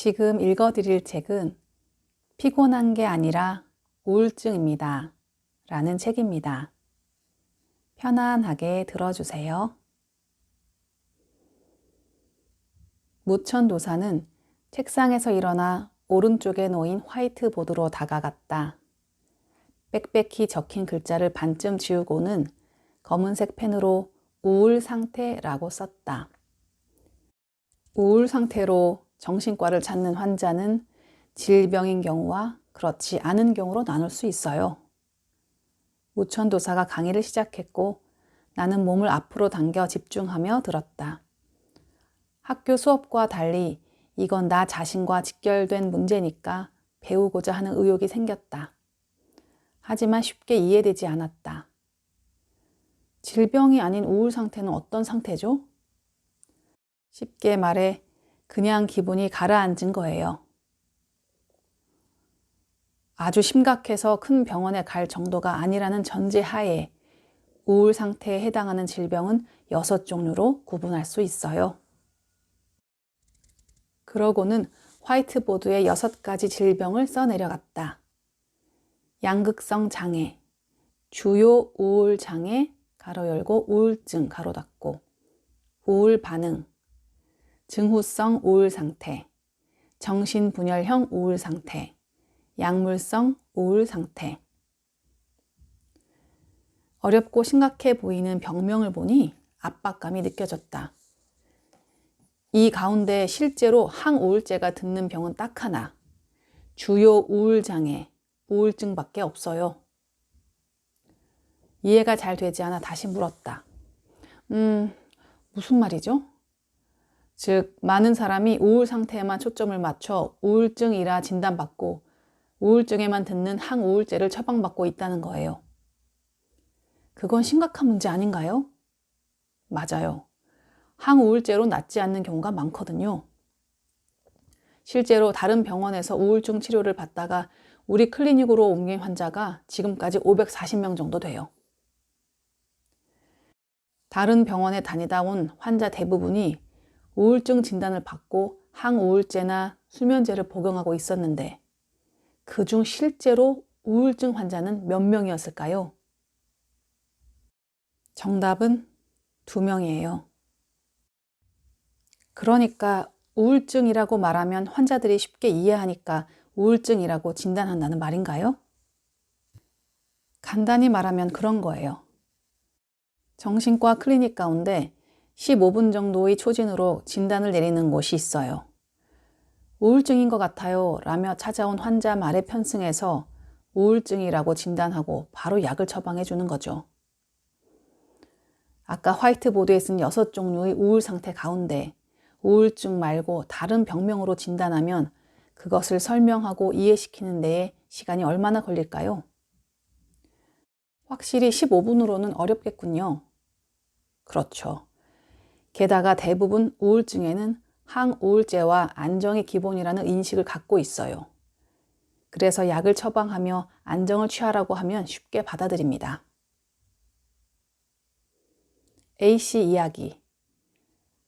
지금 읽어드릴 책은 피곤한 게 아니라 우울증입니다. 라는 책입니다. 편안하게 들어주세요. 무천도사는 책상에서 일어나 오른쪽에 놓인 화이트보드로 다가갔다. 빽빽히 적힌 글자를 반쯤 지우고는 검은색 펜으로 우울 상태라고 썼다. 우울 상태로 정신과를 찾는 환자는 질병인 경우와 그렇지 않은 경우로 나눌 수 있어요. 무천도사가 강의를 시작했고 나는 몸을 앞으로 당겨 집중하며 들었다. 학교 수업과 달리 이건 나 자신과 직결된 문제니까 배우고자 하는 의욕이 생겼다. 하지만 쉽게 이해되지 않았다. 질병이 아닌 우울 상태는 어떤 상태죠? 쉽게 말해 그냥 기분이 가라앉은 거예요. 아주 심각해서 큰 병원에 갈 정도가 아니라는 전제하에 우울 상태에 해당하는 질병은 6종류로 구분할 수 있어요. 그러고는 화이트보드에 6가지 질병을 써내려갔다. 양극성 장애, 주요 우울 장애, 가로 열고 우울증, 가로 닫고, 우울 반응, 증후성 우울 상태, 정신분열형 우울 상태, 약물성 우울 상태. 어렵고 심각해 보이는 병명을 보니 압박감이 느껴졌다. 이 가운데 실제로 항우울제가 듣는 병은 딱 하나, 주요 우울장애, 우울증밖에 없어요. 이해가 잘 되지 않아 다시 물었다. 무슨 말이죠? 즉, 많은 사람이 우울 상태에만 초점을 맞춰 우울증이라 진단받고 우울증에만 듣는 항우울제를 처방받고 있다는 거예요. 그건 심각한 문제 아닌가요? 맞아요. 항우울제로 낫지 않는 경우가 많거든요. 실제로 다른 병원에서 우울증 치료를 받다가 우리 클리닉으로 옮긴 환자가 지금까지 540명 정도 돼요. 다른 병원에 다니다 온 환자 대부분이 우울증 진단을 받고 항우울제나 수면제를 복용하고 있었는데 그중 실제로 우울증 환자는 몇 명이었을까요? 정답은 2명이에요. 그러니까 우울증이라고 말하면 환자들이 쉽게 이해하니까 우울증이라고 진단한다는 말인가요? 간단히 말하면 그런 거예요. 정신과 클리닉 가운데 15분 정도의 초진으로 진단을 내리는 곳이 있어요. 우울증인 것 같아요 라며 찾아온 환자 말에 편승해서 우울증이라고 진단하고 바로 약을 처방해 주는 거죠. 아까 화이트보드에 쓴 6종류의 우울 상태 가운데 우울증 말고 다른 병명으로 진단하면 그것을 설명하고 이해시키는 데에 시간이 얼마나 걸릴까요? 확실히 15분으로는 어렵겠군요. 그렇죠. 게다가 대부분 우울증에는 항우울제와 안정이 기본이라는 인식을 갖고 있어요. 그래서 약을 처방하며 안정을 취하라고 하면 쉽게 받아들입니다. A씨 이야기.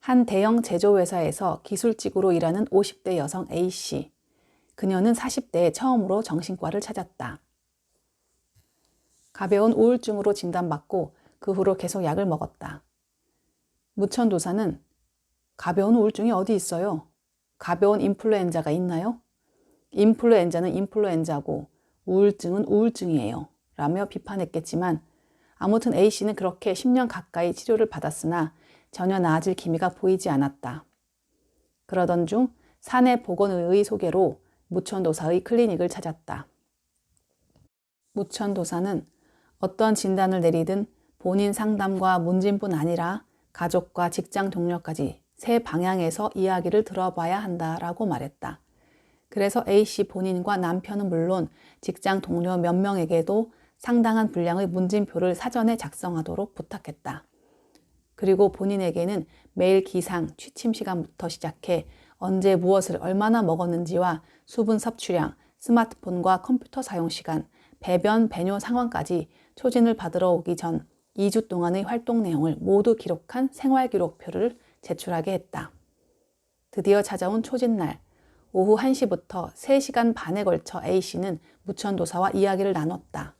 한 대형 제조회사에서 기술직으로 일하는 50대 여성 A씨. 그녀는 40대에 처음으로 정신과를 찾았다. 가벼운 우울증으로 진단받고 그 후로 계속 약을 먹었다. 무천도사는 가벼운 우울증이 어디 있어요? 가벼운 인플루엔자가 있나요? 인플루엔자는 인플루엔자고 우울증은 우울증이에요. 라며 비판했겠지만 아무튼 A씨는 그렇게 10년 가까이 치료를 받았으나 전혀 나아질 기미가 보이지 않았다. 그러던 중 사내 보건의의 소개로 무천도사의 클리닉을 찾았다. 무천도사는 어떤 진단을 내리든 본인 상담과 문진뿐 아니라 가족과 직장 동료까지 세 방향에서 이야기를 들어봐야 한다라고 말했다. 그래서 A씨 본인과 남편은 물론 직장 동료 몇 명에게도 상당한 분량의 문진표를 사전에 작성하도록 부탁했다. 그리고 본인에게는 매일 기상, 취침 시간부터 시작해 언제 무엇을 얼마나 먹었는지와 수분 섭취량, 스마트폰과 컴퓨터 사용 시간, 배변, 배뇨 상황까지 초진을 받으러 오기 전 2주 동안의 활동 내용을 모두 기록한 생활기록표를 제출하게 했다. 드디어 찾아온 초진날, 오후 1시부터 3시간 반에 걸쳐 A씨는 무천도사와 이야기를 나눴다.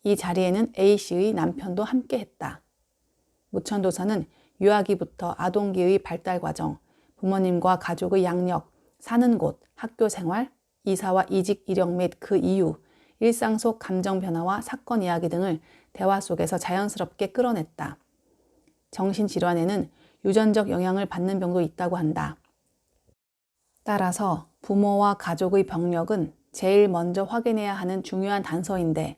이 자리에는 A씨의 남편도 함께했다. 무천도사는 유아기부터 아동기의 발달 과정, 부모님과 가족의 양력, 사는 곳, 학교 생활, 이사와 이직 이력 및 그 이유, 일상 속 감정 변화와 사건 이야기 등을 대화 속에서 자연스럽게 끌어냈다. 정신질환에는 유전적 영향을 받는 병도 있다고 한다. 따라서 부모와 가족의 병력은 제일 먼저 확인해야 하는 중요한 단서인데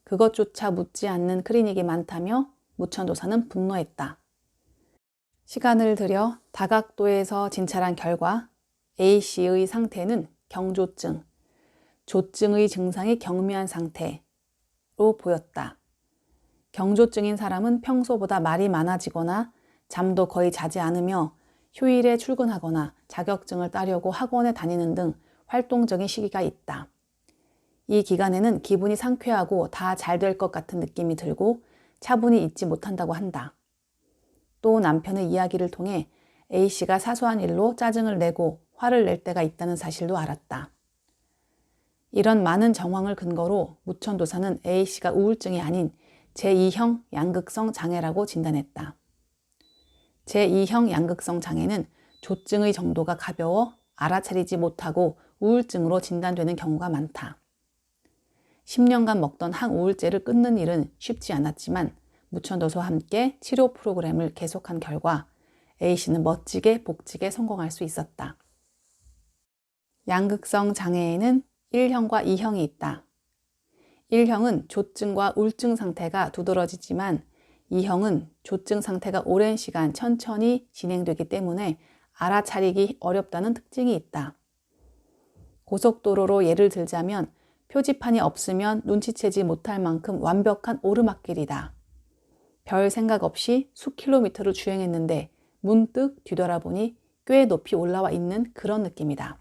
그것조차 묻지 않는 클리닉이 많다며 무천도사는 분노했다. 시간을 들여 다각도에서 진찰한 결과 A씨의 상태는 경조증, 조증의 증상이 경미한 상태로 보였다. 경조증인 사람은 평소보다 말이 많아지거나 잠도 거의 자지 않으며 휴일에 출근하거나 자격증을 따려고 학원에 다니는 등 활동적인 시기가 있다. 이 기간에는 기분이 상쾌하고 다 잘 될 것 같은 느낌이 들고 차분히 있지 못한다고 한다. 또 남편의 이야기를 통해 A씨가 사소한 일로 짜증을 내고 화를 낼 때가 있다는 사실도 알았다. 이런 많은 정황을 근거로 무천도사는 A씨가 우울증이 아닌 제2형 양극성 장애라고 진단했다. 제2형 양극성 장애는 조증의 정도가 가벼워 알아차리지 못하고 우울증으로 진단되는 경우가 많다. 10년간 먹던 항우울제를 끊는 일은 쉽지 않았지만 무천도사와 함께 치료 프로그램을 계속한 결과 A씨는 멋지게 복직에 성공할 수 있었다. 양극성 장애에는 1형과 2형이 있다. 1형은 조증과 우울증 상태가 두드러지지만 2형은 조증 상태가 오랜 시간 천천히 진행되기 때문에 알아차리기 어렵다는 특징이 있다. 고속도로로 예를 들자면 표지판이 없으면 눈치채지 못할 만큼 완벽한 오르막길이다. 별 생각 없이 수킬로미터를 주행했는데 문득 뒤돌아보니 꽤 높이 올라와 있는 그런 느낌이다.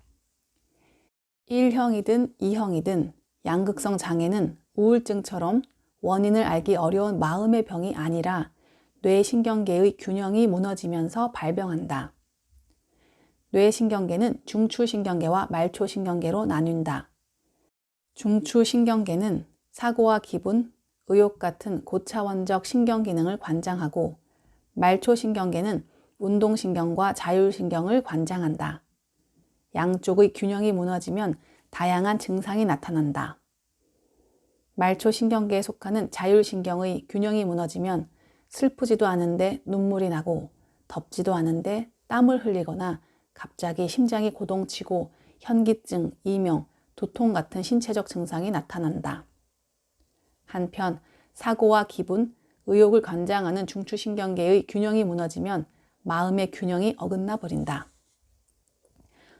1형이든 2형이든 양극성 장애는 우울증처럼 원인을 알기 어려운 마음의 병이 아니라 뇌신경계의 균형이 무너지면서 발병한다. 뇌신경계는 중추신경계와 말초신경계로 나뉜다. 중추신경계는 사고와 기분, 의욕 같은 고차원적 신경기능을 관장하고 말초신경계는 운동신경과 자율신경을 관장한다. 양쪽의 균형이 무너지면 다양한 증상이 나타난다. 말초신경계에 속하는 자율신경의 균형이 무너지면 슬프지도 않은데 눈물이 나고 덥지도 않은데 땀을 흘리거나 갑자기 심장이 고동치고 현기증, 이명, 두통 같은 신체적 증상이 나타난다. 한편 사고와 기분, 의욕을 관장하는 중추신경계의 균형이 무너지면 마음의 균형이 어긋나 버린다.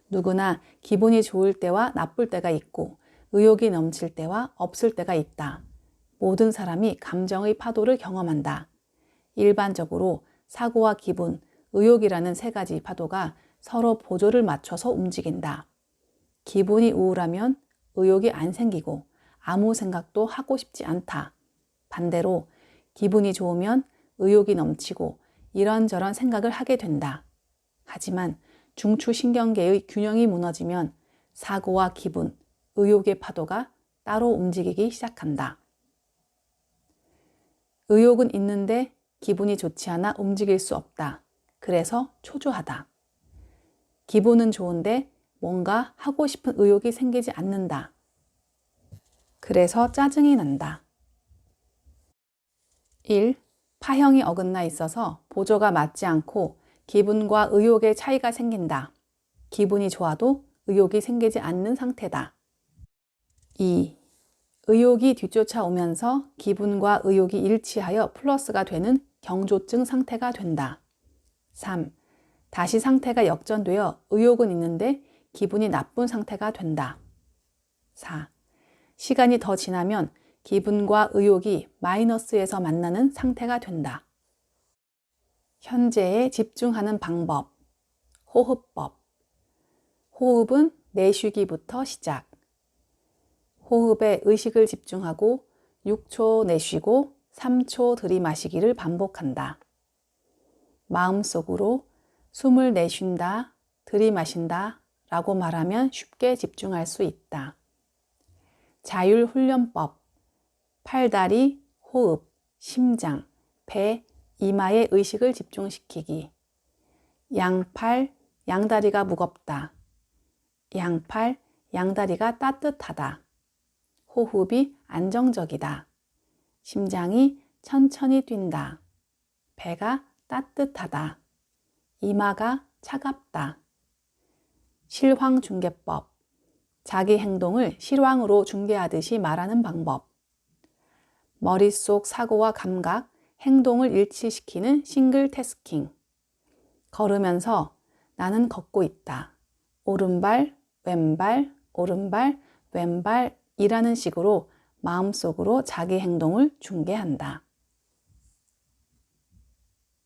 누구나 기분이 좋을 때와 나쁠 때가 있고 의욕이 넘칠 때와 없을 때가 있다. 모든 사람이 감정의 파도를 경험한다. 일반적으로 사고와 기분, 의욕이라는 세 가지 파도가 서로 보조를 맞춰서 움직인다. 기분이 우울하면 의욕이 안 생기고 아무 생각도 하고 싶지 않다. 반대로 기분이 좋으면 의욕이 넘치고 이런저런 생각을 하게 된다. 하지만 중추신경계의 균형이 무너지면 사고와 기분, 의욕의 파도가 따로 움직이기 시작한다. 의욕은 있는데 기분이 좋지 않아 움직일 수 없다. 그래서 초조하다. 기분은 좋은데 뭔가 하고 싶은 의욕이 생기지 않는다. 그래서 짜증이 난다. 1. 파형이 어긋나 있어서 보조가 맞지 않고 기분과 의욕의 차이가 생긴다. 기분이 좋아도 의욕이 생기지 않는 상태다. 2. 의욕이 뒤쫓아오면서 기분과 의욕이 일치하여 플러스가 되는 경조증 상태가 된다. 3. 다시 상태가 역전되어 의욕은 있는데 기분이 나쁜 상태가 된다. 4. 시간이 더 지나면 기분과 의욕이 마이너스에서 만나는 상태가 된다. 현재에 집중하는 방법. 호흡법. 호흡은 내쉬기부터 시작. 호흡에 의식을 집중하고 6초 내쉬고 3초 들이마시기를 반복한다. 마음속으로 숨을 내쉰다, 들이마신다 라고 말하면 쉽게 집중할 수 있다. 자율훈련법, 팔다리, 호흡, 심장, 배, 이마의 의식을 집중시키기. 양팔, 양다리가 무겁다. 양팔, 양다리가 따뜻하다. 호흡이 안정적이다. 심장이 천천히 뛴다. 배가 따뜻하다. 이마가 차갑다. 실황중계법, 자기 행동을 실황으로 중계하듯이 말하는 방법. 머릿속 사고와 감각, 행동을 일치시키는 싱글 태스킹. 걸으면서 나는 걷고 있다. 오른발, 왼발, 오른발, 왼발이라는 식으로 마음속으로 자기 행동을 중계한다.